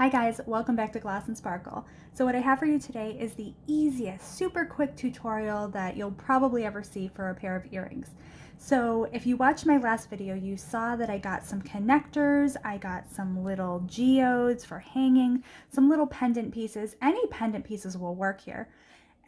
Hi guys, welcome back to Gloss and Sparkle. So what I have for you today is the easiest, super quick tutorial that you'll probably ever see for a pair of earrings. So if you watched my last video, you saw that I got some connectors, I got some little geodes for hanging, some little pendant pieces. Any pendant pieces will work here.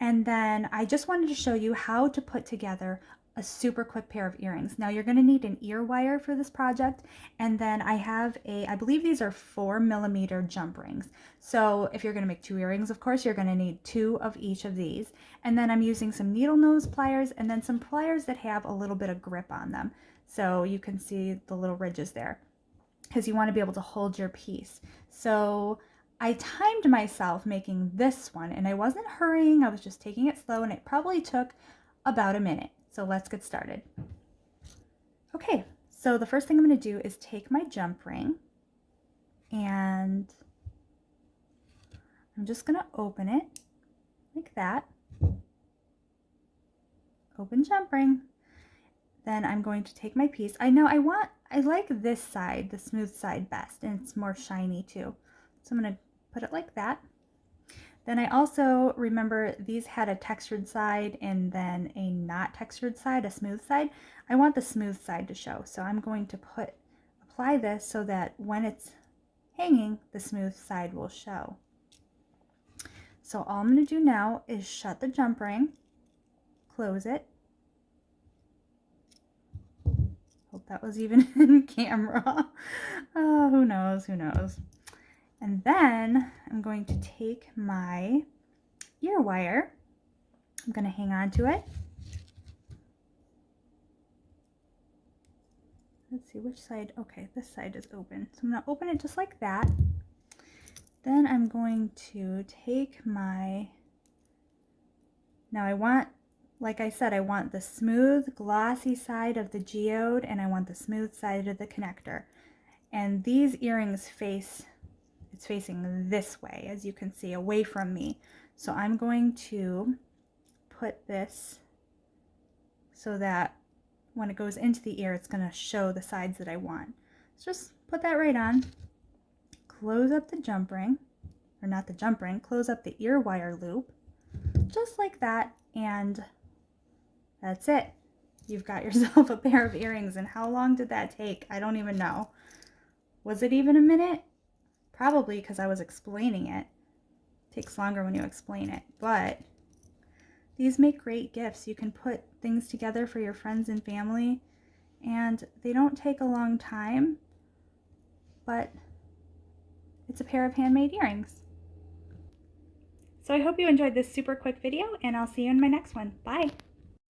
And then I just wanted to show you how to put together a super quick pair of earrings. Now you're going to need an ear wire for this project, and then I have I believe these are 4mm jump rings. So if you're going to make 2 earrings, of course, you're going to need 2 of each of these. And then I'm using some needle nose pliers and then some pliers that have a little bit of grip on them. So you can see the little ridges there because you want to be able to hold your piece. So I timed myself making this one, and I wasn't hurrying, I was just taking it slow, and it probably took about a minute. So let's get started. Okay, so the first thing I'm going to do is take my jump ring, and I'm just going to open it like that. Open jump ring. Then I'm going to take my piece. I like this side, the smooth side, best, and it's more shiny too. So I'm going to put it like that. Then I also remember these had a textured side and then a not textured side, a smooth side. I want the smooth side to show, so I'm going to apply this so that when it's hanging, the smooth side will show. So all I'm going to do now is shut the jump ring, close it. Hope that was even in camera. Oh, who knows, who knows. And then I'm going to take my ear wire. I'm going to hang on to it. Let's see which side. Okay, this side is open. So I'm going to open it just like that. Then I'm going to take my, now I want, like I said, I want the smooth, glossy side of the geode, and I want the smooth side of the connector. And these earrings it's facing this way, as you can see, away from me. So I'm going to put this so that when it goes into the ear, it's going to show the sides that I want. So just put that right on. Close up the jump ring, or not the jump ring, close up the ear wire loop, just like that, and that's it. You've got yourself a pair of earrings. And how long did that take? I don't even know. Was it even a minute? Probably, because I was explaining it. It takes longer when you explain it, but these make great gifts. You can put things together for your friends and family, and they don't take a long time, but it's a pair of handmade earrings. So I hope you enjoyed this super quick video, and I'll see you in my next one. Bye!